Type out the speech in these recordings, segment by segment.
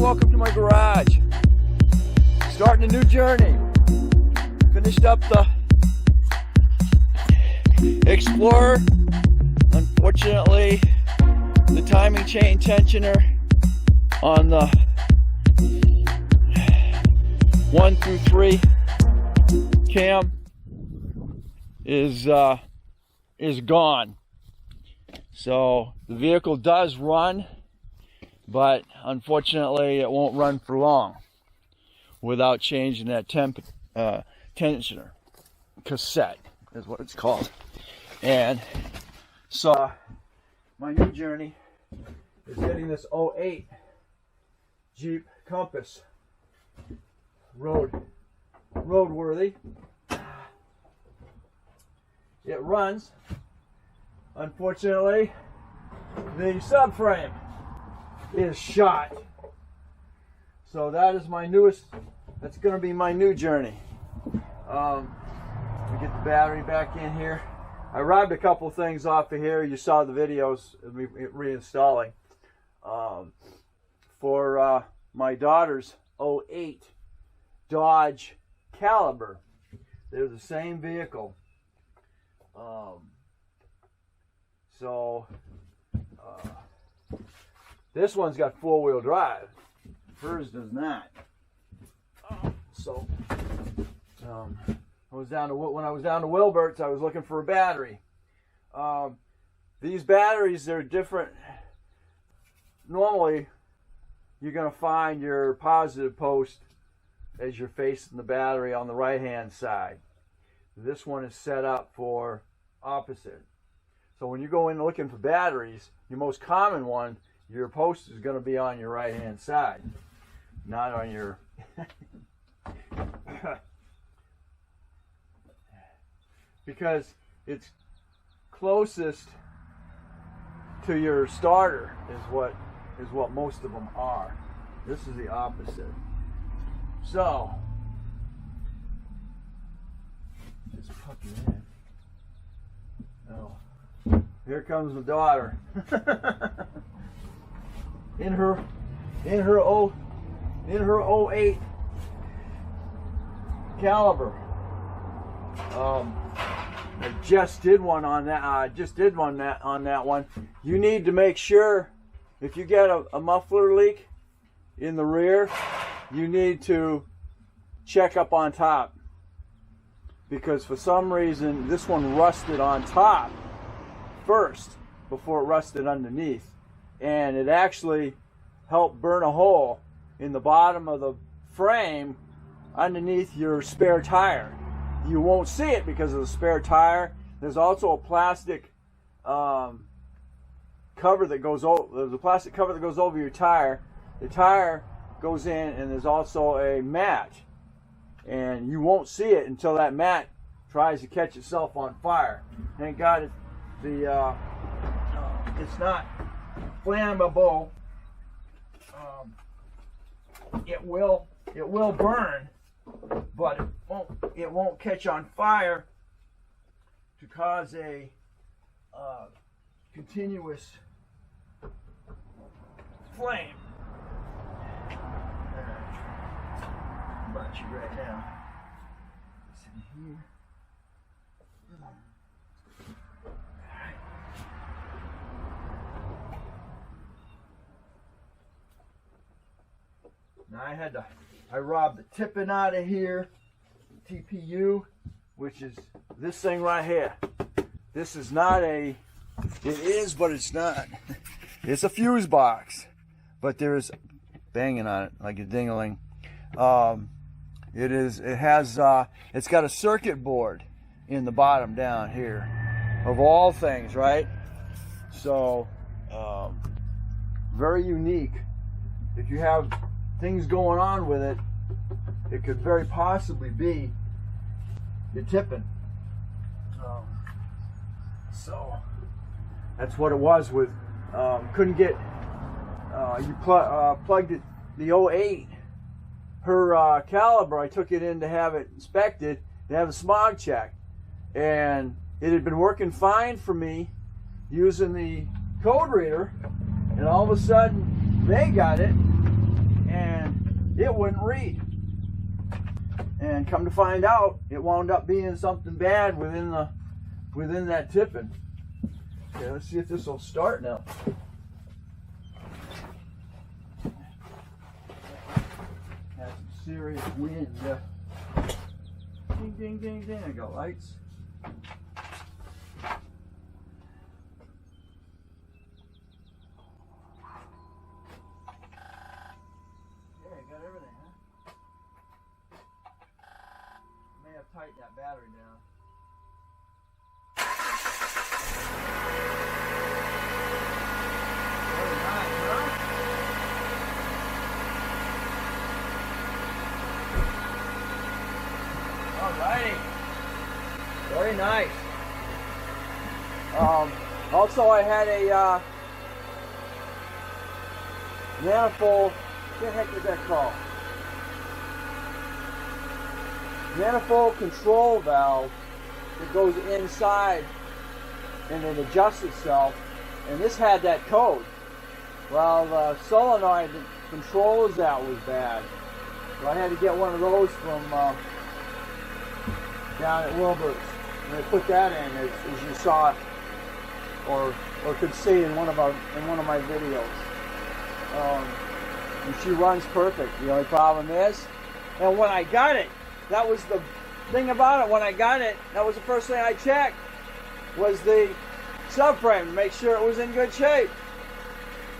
welcome to my garage. Starting a new journey. Finished up the Explorer. Unfortunately, the timing chain tensioner on the 1 through 3 cam is gone. So the vehicle does run, but unfortunately it won't run for long without changing that tensioner. Cassette is what it's called. And so my new journey is getting this 08 Jeep Compass roadworthy. It runs. Unfortunately, the subframe is shot. So that is my newest, that's going to be my new journey. We get the battery back in here. I robbed a couple things off of here. You saw the videos of me reinstalling. For my daughter's 08 Dodge Caliber. They're the same vehicle. This one's got four-wheel drive. Hers does not. When I was down to Wilbert's, I was looking for a battery. These batteries, they're different. Normally, you're going to find your positive post as you're facing the battery on the right-hand side. This one is set up for opposite. So when you go in looking for batteries, your most common one, your post is going to be on your right-hand side, not on your... because it's closest to your starter is what most of them are. This is the opposite. So just plug it in. Oh, here comes the daughter. in her 08 Caliber. I just did one on that. On that one. You need to make sure if you get a muffler leak in the rear, you need to check up on top, because for some reason this one rusted on top first before it rusted underneath, and it actually helped burn a hole in the bottom of the frame underneath your spare tire. You won't see it because of the spare tire. There's also a plastic cover that goes over. There's a plastic cover that goes over your tire. The tire goes in, and there's also a mat, and you won't see it until that mat tries to catch itself on fire. Thank God it's not flammable. It will burn, but it won't catch on fire to cause a continuous flame. Bunch you right now. It's in here. Alright. Now I robbed the tipping out of here. TPU, which is this thing right here. This is not it is, but it's not. It's a fuse box, but there's banging on it like a ding-a-ling. It's got a circuit board in the bottom down here, of all things, right? So, very unique. If you have things going on with it, it could very possibly be your tipping. So that's what it was with. Couldn't get. Plugged it. The 08. Her Caliber, I took it in to have it inspected, to have a smog check, and it had been working fine for me using the code reader, and all of a sudden they got it, and it wouldn't read. And come to find out, it wound up being something bad within that tipping. Okay, let's see if this will start now. Has some serious wind. Ding, ding, ding, ding. I got lights. Tighten that battery down. Very nice, huh? Alrighty. Very nice. Also, I had a manifold. What the heck is that called? Manifold control valve that goes inside and it adjusts itself, and this had that code. Well, the solenoid that controls that was bad, so I had to get one of those from down at Wilbur's, and I put that in as you saw or could see in one of my videos. And she runs perfect. The only problem is, and when I got it, that was the thing about it. When I got it, that was the first thing I checked, was the subframe to make sure it was in good shape.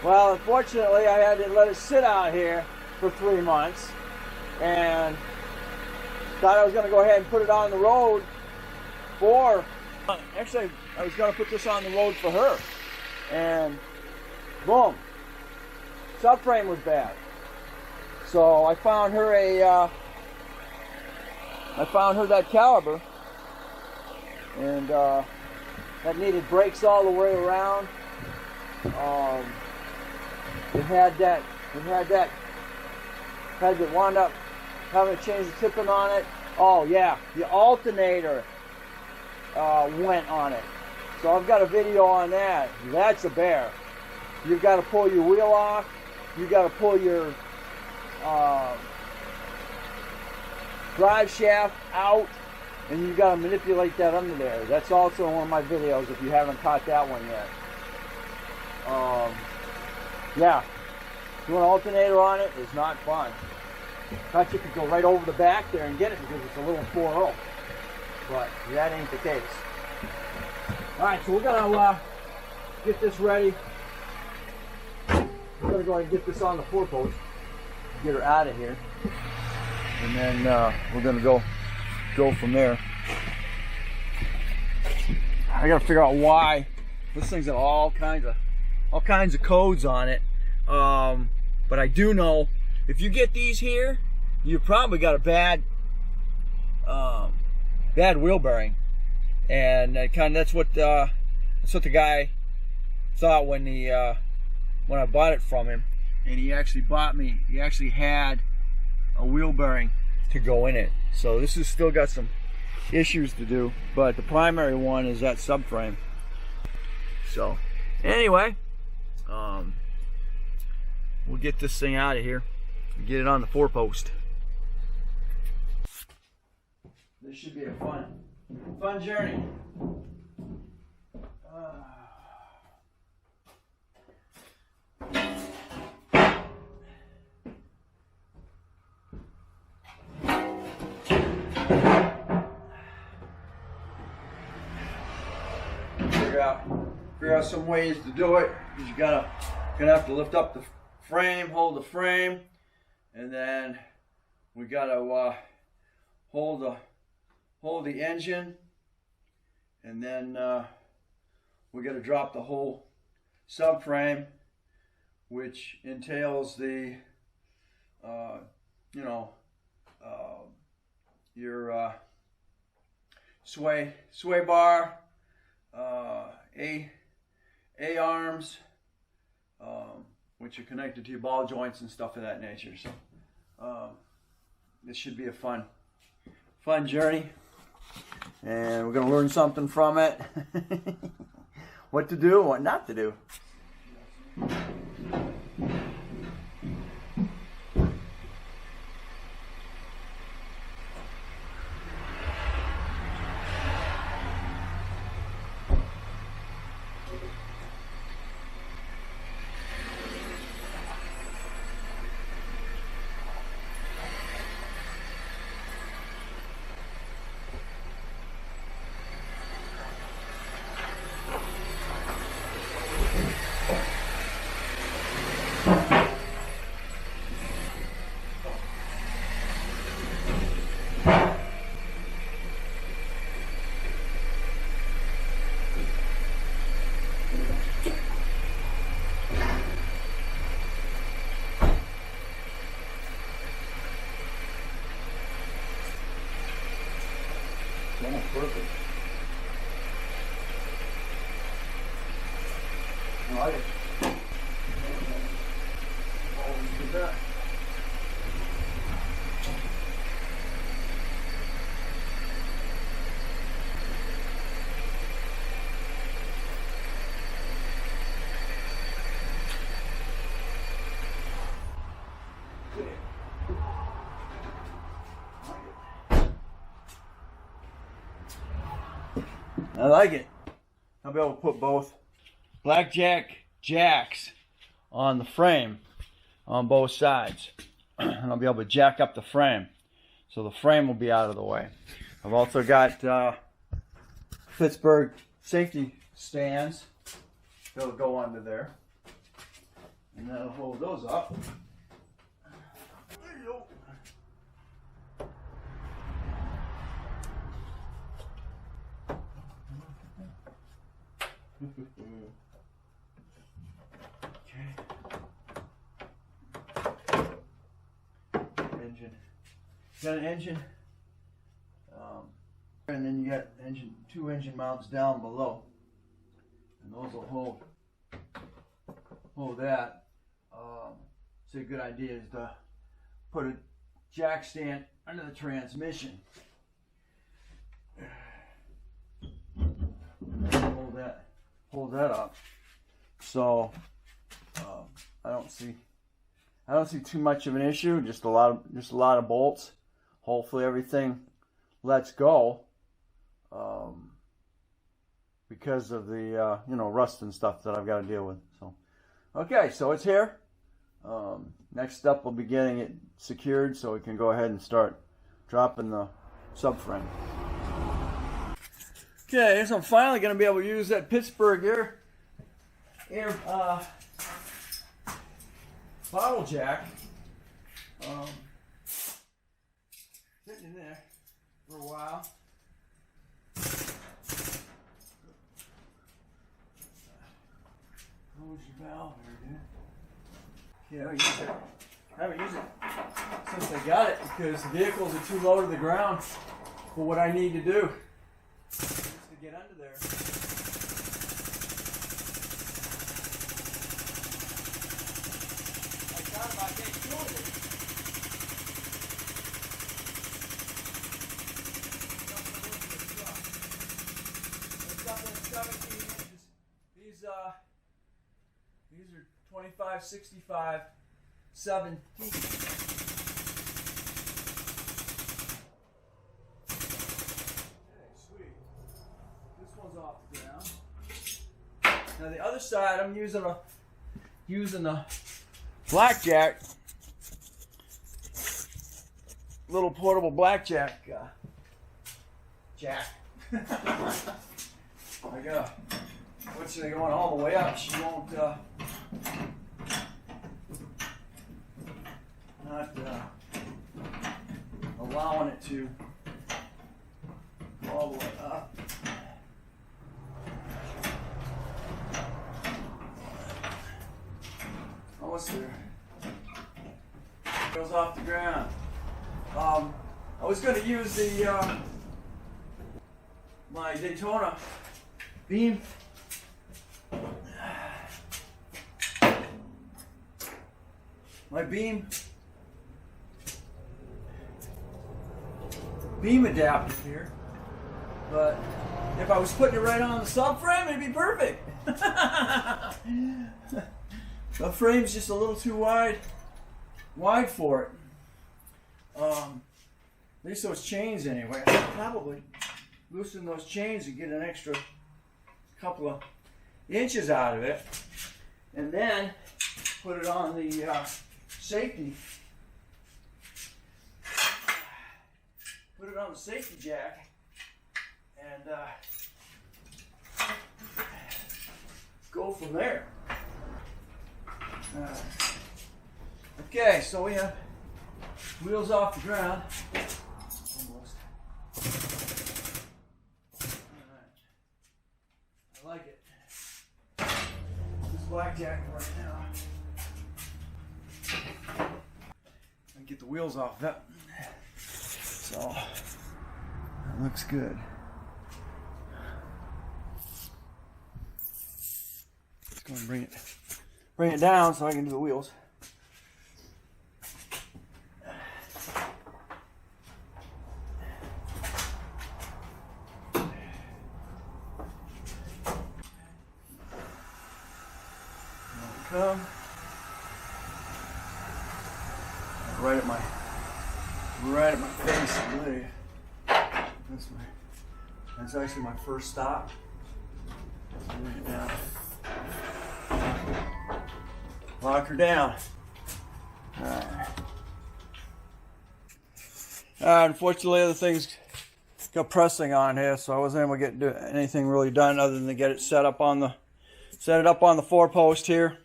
Well, unfortunately, I had to let it sit out here for 3 months, and thought I was going to go ahead and put it on the road for, actually, I was going to put this on the road for her, and boom, subframe was bad. So I found her that caliber, and that needed brakes all the way around. Had to wound up having to change the tipping on it. Oh yeah, the alternator went on it. So I've got a video on that. That's a bear. You've got to pull your wheel off. You've got to pull your drive shaft out, and you've got to manipulate that under there. That's also in one of my videos if you haven't caught that one yet. Yeah, doing an alternator on it is not fun. Thought you could go right over the back there and get it because it's a little 4.0, but that ain't the case. Alright, so we're gonna get this ready. We're gonna go ahead and get this on the 4-post, get her out of here, and then we're gonna go from there. I gotta figure out why this thing's got all kinds of codes on it, but I do know if you get these here, you probably got a bad wheel bearing, and that's what the guy thought when I bought it from him, and he actually had a wheel bearing to go in it. So this has still got some issues to do, but the primary one is that subframe. So anyway, we'll get this thing out of here and get it on the 4-post. This should be a fun journey. Figure out some ways to do it. You're gonna have to lift up the frame, hold the frame, and then we gotta hold the engine, and then we gotta drop the whole subframe, which entails the your sway bar, A arms, which are connected to your ball joints and stuff of that nature. So this should be a fun journey, and we're going to learn something from it. What to do and what not to do. Almost perfect. I like it. Always do that. I like it. I'll be able to put both blackjack jacks on the frame on both sides. And I'll be able to jack up the frame. So the frame will be out of the way. I've also got Pittsburgh safety stands that'll go under there. And that'll hold those up. There you go. Engine. You got an engine, and then you got engine, two engine mounts down below, and those will hold that. So a good idea is to put a jack stand under the transmission. Hold that up. So I don't see too much of an issue. Just a lot of bolts. Hopefully everything lets go because of the rust and stuff that I've got to deal with. So okay, so it's here. Next step will be getting it secured so we can go ahead and start dropping the subframe. Okay, so I'm finally going to be able to use that Pittsburgh air bottle jack. Sitting in there for a while. Close your valve here, dude. Yeah, I haven't used it since I got it because the vehicles are too low to the ground for what I need to do. Just to get under there. I thought about getting doing it. It's up at 17 inches. These are 25, 65, 17. Off the ground. Now the other side, I'm using the blackjack, little portable blackjack jack. I got what's she going all the way up? She won't not allowing it to all the way up. Almost there. Goes off the ground. I was going to use the my Daytona beam. My beam adapter here, but if I was putting it right on the subframe, it'd be perfect. The frame's just a little too wide for it. At least those chains anyway. I should probably loosen those chains and get an extra couple of inches out of it, and then put it on the safety. Put it on the safety jack, and go from there. Okay, so we have wheels off the ground. Almost. Alright. I like it. This blackjack right now. I get the wheels off that. So that looks good. Just going to bring it down so I can do the wheels. Come right at my face, I believe. That's actually my first stop. Bring it down. Lock her down. Alright. Unfortunately, other things got pressing on here, so I wasn't able to get anything really done other than to get it set up on the 4-post here.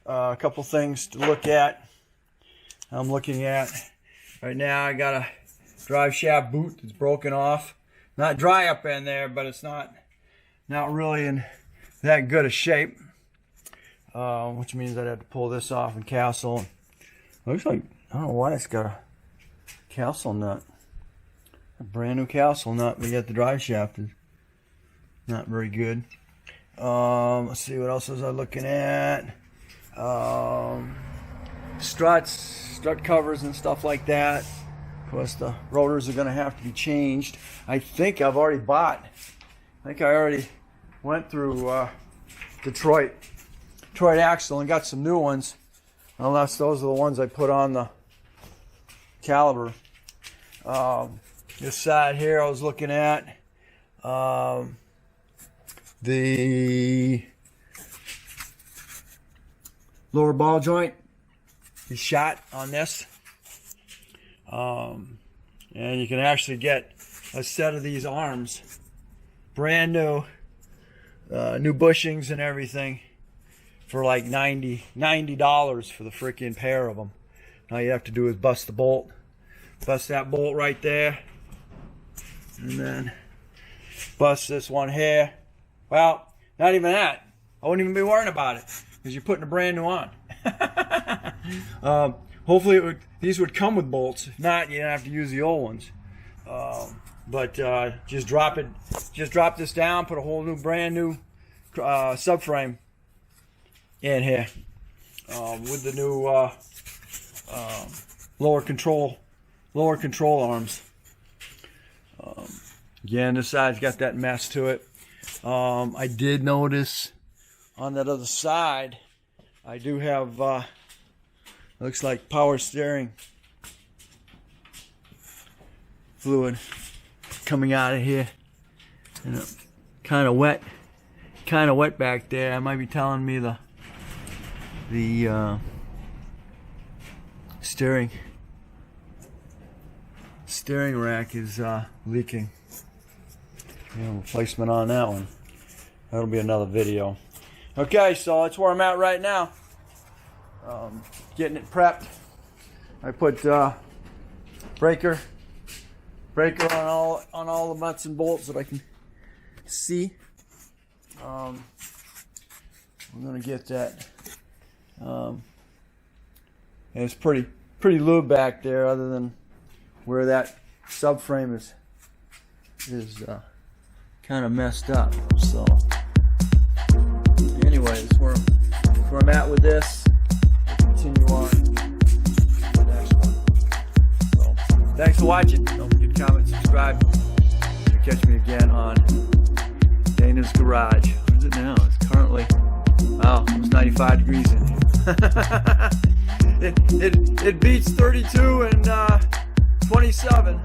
A couple things to look at. I'm looking at right now. I got a drive shaft boot that's broken off. Not dry up in there, but it's not really in that good a shape. Which means I'd have to pull this off and castle. Looks like, I don't know why it's got a castle nut. A brand new castle nut, but yet the drive shaft is not very good. Let's see, what else was I looking at? Strut covers and stuff like that. Of course, the rotors are going to have to be changed. I think I already went through Detroit axle and got some new ones, unless those are the ones I put on the caliber. This side here I was looking at the lower ball joint is shot on this, and you can actually get a set of these arms, brand new, new bushings and everything, for like $90 for the freaking pair of them. All you have to do is bust the bolt, bust that bolt right there, and then bust this one here. Well, not even that. I wouldn't even be worrying about it, because you're putting a brand new on. Hopefully these would come with bolts. If not, you'd have to use the old ones. But just drop this down, put a whole new, brand new subframe in here with the new lower control arms. Again, this side's got that mess to it. I did notice on that other side, I do have looks like power steering fluid coming out of here, and kind of wet back there. I might be telling me the steering rack is leaking. Replacement on that one. That'll be another video. Okay, so that's where I'm at right now. Getting it prepped. I put breaker on all the nuts and bolts that I can see. I'm gonna get that. And it's pretty lube back there, other than where that subframe is kind of messed up. So anyways, where I'm at with this, we'll continue on to the next one. So thanks for watching. Don't forget to comment, subscribe. You'll catch me again on Dana's Garage. What is it now? It's currently, wow, it's 95 degrees in here. It beats 32 and 27.